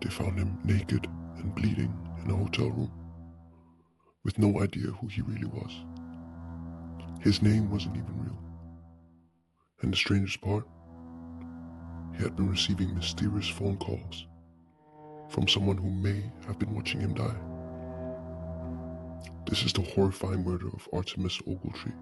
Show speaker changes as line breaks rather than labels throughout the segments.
They found him naked and bleeding in a hotel room, with no idea who he really was. His name wasn't even real. And the strangest part, he had been receiving mysterious phone calls from someone who may have been watching him die. This is the horrifying murder of Artemus Ogletree.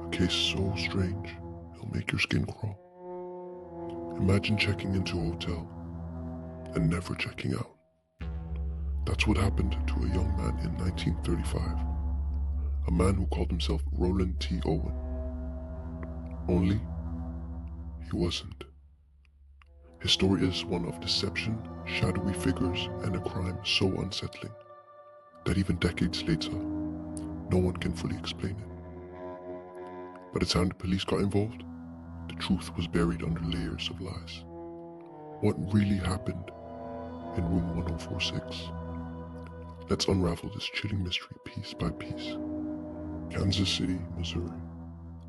A case so strange, it'll make your skin crawl. Imagine checking into a hotel and never checking out. That's what happened to a young man in 1935. A man who called himself Roland T. Owen. Only, he wasn't. His story is one of deception, shadowy figures, and a crime so unsettling that even decades later, no one can fully explain it. By the time the police got involved, the truth was buried under layers of lies. What really happened in room 1046? Let's unravel this chilling mystery piece by piece. Kansas City, Missouri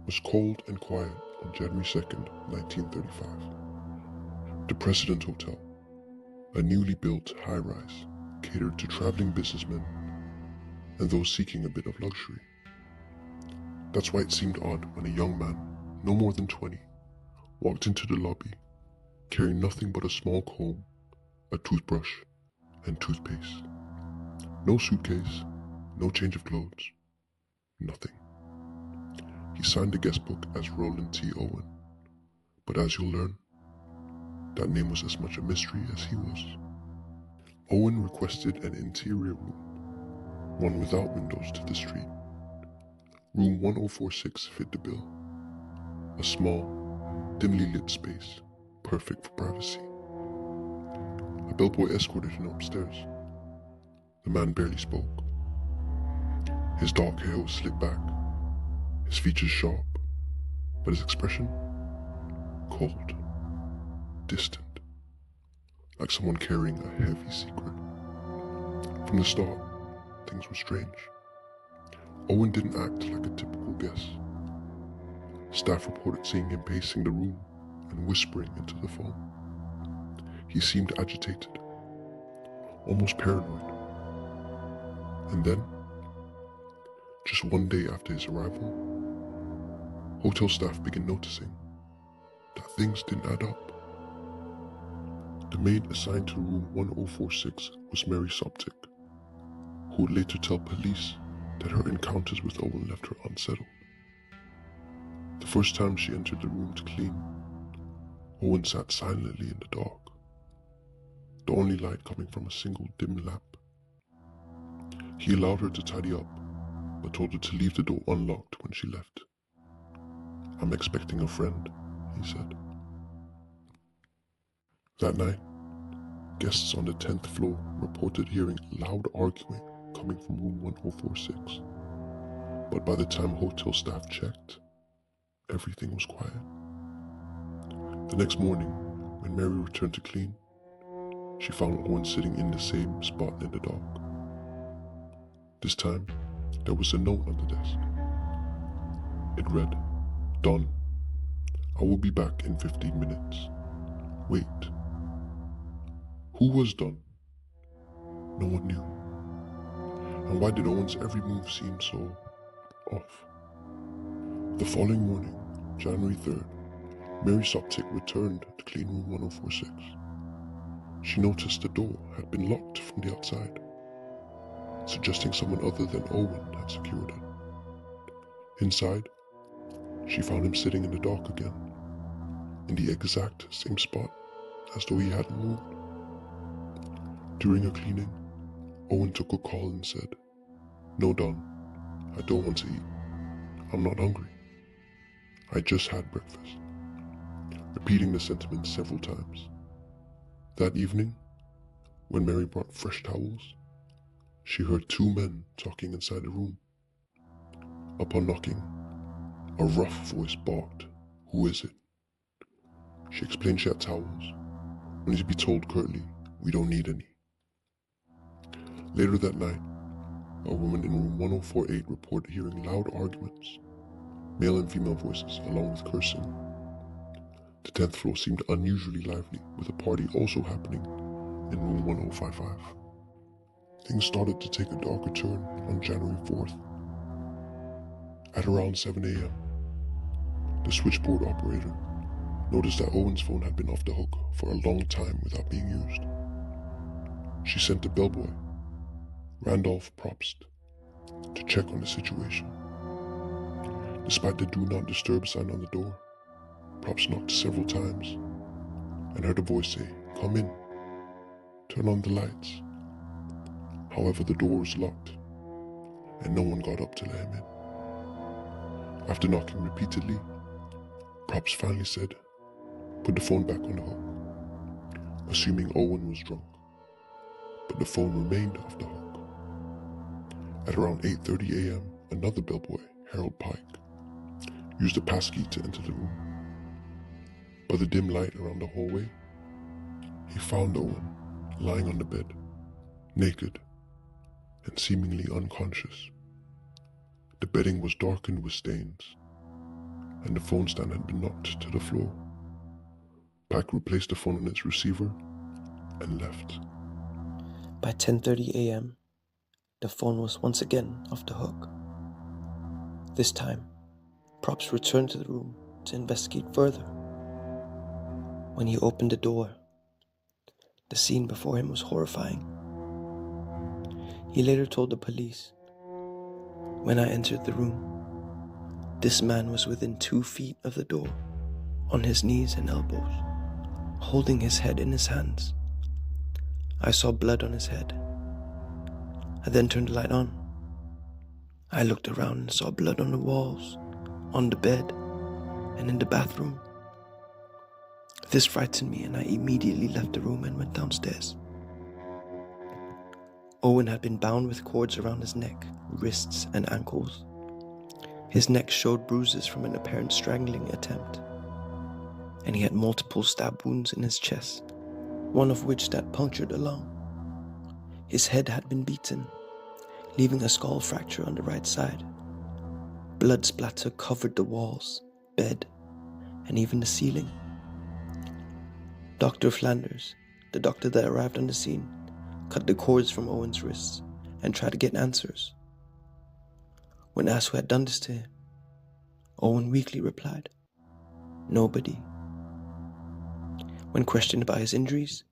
was cold and quiet on January 2nd, 1935. The President Hotel, a newly built high-rise, catered to traveling businessmen and those seeking a bit of luxury. That's why it seemed odd when a young man, no more than 20, walked into the lobby carrying nothing but a small comb, a toothbrush, and toothpaste. No suitcase, no change of clothes, nothing. He signed the guest book as Roland T. Owen, but as you'll learn, that name was as much a mystery as he was. Owen requested an interior room, one without windows to the street. Room 1046 fit the bill. A small, dimly lit space, perfect for privacy. A bellboy escorted him upstairs. The man barely spoke. His dark hair was slicked back, his features sharp, but his expression cold, distant, like someone carrying a heavy secret. From the start, things were strange. Owen didn't act like a typical guest. Staff reported seeing him pacing the room and whispering into the phone. He seemed agitated, almost paranoid. And then, just one day after his arrival, hotel staff began noticing that things didn't add up. The maid assigned to room 1046 was Mary Soptic, who would later tell police that her encounters with Owen left her unsettled. The first time she entered the room to clean, Owen sat silently in the dark, the only light coming from a single dim lamp. He allowed her to tidy up, but told her to leave the door unlocked when she left. "I'm expecting a friend," he said. That night, guests on the 10th floor reported hearing loud arguing coming from room 1046. But by the time hotel staff checked, everything was quiet. The next morning, when Mary returned to clean, she found Owen sitting in the same spot in the dark. This time, there was a note on the desk. It read, "Done. I will be back in 15 minutes. Wait." Who was Don? No one knew. And why did Owen's every move seem so off? The following morning, January 3rd, Mary Soptic returned to clean room 1046. She noticed the door had been locked from the outside, suggesting someone other than Owen had secured it. Inside, she found him sitting in the dark again, in the exact same spot as though he hadn't moved. During her cleaning, Owen took a call and said, "No, Don, I don't want to eat. I'm not hungry. I just had breakfast," repeating the sentiment several times. That evening, when Mary brought fresh towels, she heard two men talking inside the room. Upon knocking, a rough voice barked, "Who is it?" She explained she had towels, only to be told curtly, "We don't need any." Later that night, a woman in room 1048 reported hearing loud arguments, male and female voices along with cursing. The 10th floor seemed unusually lively, with a party also happening in room 1055. Things started to take a darker turn on January 4th. At around 7 a.m., the switchboard operator noticed that Owen's phone had been off the hook for a long time without being used. She sent the bellboy, Randolph Probst, to check on the situation. Despite the do not disturb sign on the door, Probst knocked several times and heard a voice say, "Come in, turn on the lights." However, the door was locked and no one got up to let him in. After knocking repeatedly, Probst finally said, "Put the phone back on the hook," assuming Owen was drunk, but the phone remained off the hook. At around 8:30 a.m., another bellboy, Harold Pike, used a passkey to enter the room. By the dim light around the hallway, he found Owen lying on the bed, naked and seemingly unconscious. The bedding was darkened with stains, and the phone stand had been knocked to the floor. Pike replaced the phone on its receiver and left.
By 10:30 a.m., the phone was once again off the hook. This time, Probst returned to the room to investigate further. When he opened the door, the scene before him was horrifying. He later told the police, "When I entered the room, this man was within 2 feet of the door, on his knees and elbows, holding his head in his hands. I saw blood on his head. I then turned the light on. I looked around and saw blood on the walls, on the bed, and in the bathroom. This frightened me and I immediately left the room and went downstairs." Owen had been bound with cords around his neck, wrists, and ankles. His neck showed bruises from an apparent strangling attempt, and he had multiple stab wounds in his chest, one of which that punctured a lung. His head had been beaten, leaving a skull fracture on the right side. Blood splatter covered the walls, bed, and even the ceiling. Dr. Flanders, the doctor that arrived on the scene, cut the cords from Owen's wrists and tried to get answers. When asked who had done this to him, Owen weakly replied, "Nobody." When questioned about his injuries,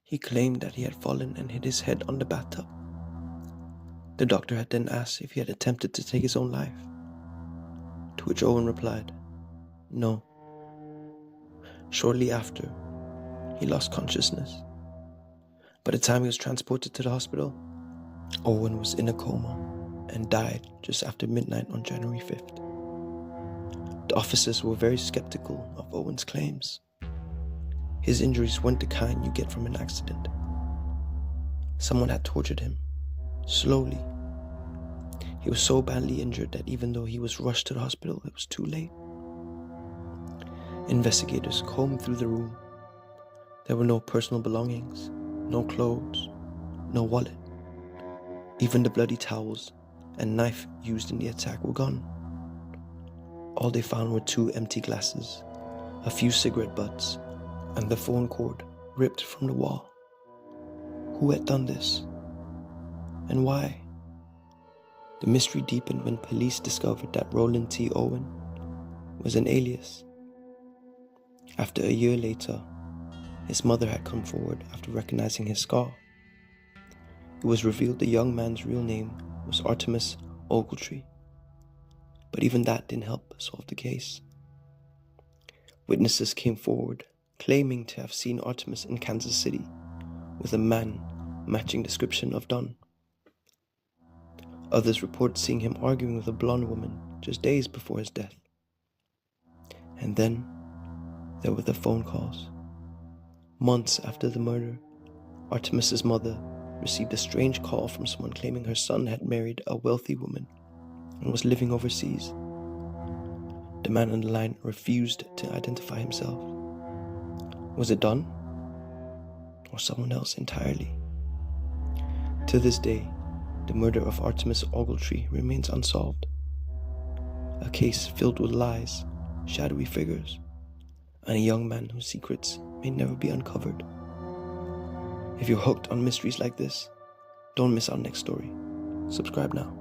he claimed that he had fallen and hit his head on the bathtub. The doctor had then asked if he had attempted to take his own life, to which Owen replied, "No." Shortly after, he lost consciousness. By the time he was transported to the hospital, Owen was in a coma and died just after midnight on January 5th. The officers were very skeptical of Owen's claims. His injuries weren't the kind you get from an accident. Someone had tortured him, slowly. He was so badly injured that even though he was rushed to the hospital, it was too late. Investigators combed through the room. There were no personal belongings, no clothes, no wallet. Even the bloody towels and knife used in the attack were gone. All they found were 2 empty glasses, a few cigarette butts, and the phone cord ripped from the wall. Who had done this? And why? The mystery deepened when police discovered that Roland T. Owen was an alias. After a year later, his mother had come forward after recognizing his scar. It was revealed the young man's real name was Artemus Ogletree, but even that didn't help solve the case. Witnesses came forward claiming to have seen Artemus in Kansas City with a man matching description of Don. Others reported seeing him arguing with a blonde woman just days before his death. And then there were the phone calls. Months after the murder, Artemis's mother received a strange call from someone claiming her son had married a wealthy woman and was living overseas. The man on the line refused to identify himself. Was it Don? Or someone else entirely? To this day, the murder of Artemus Ogletree remains unsolved. A case filled with lies, shadowy figures, and a young man whose secrets may never be uncovered. If you're hooked on mysteries like this, don't miss our next story. Subscribe now.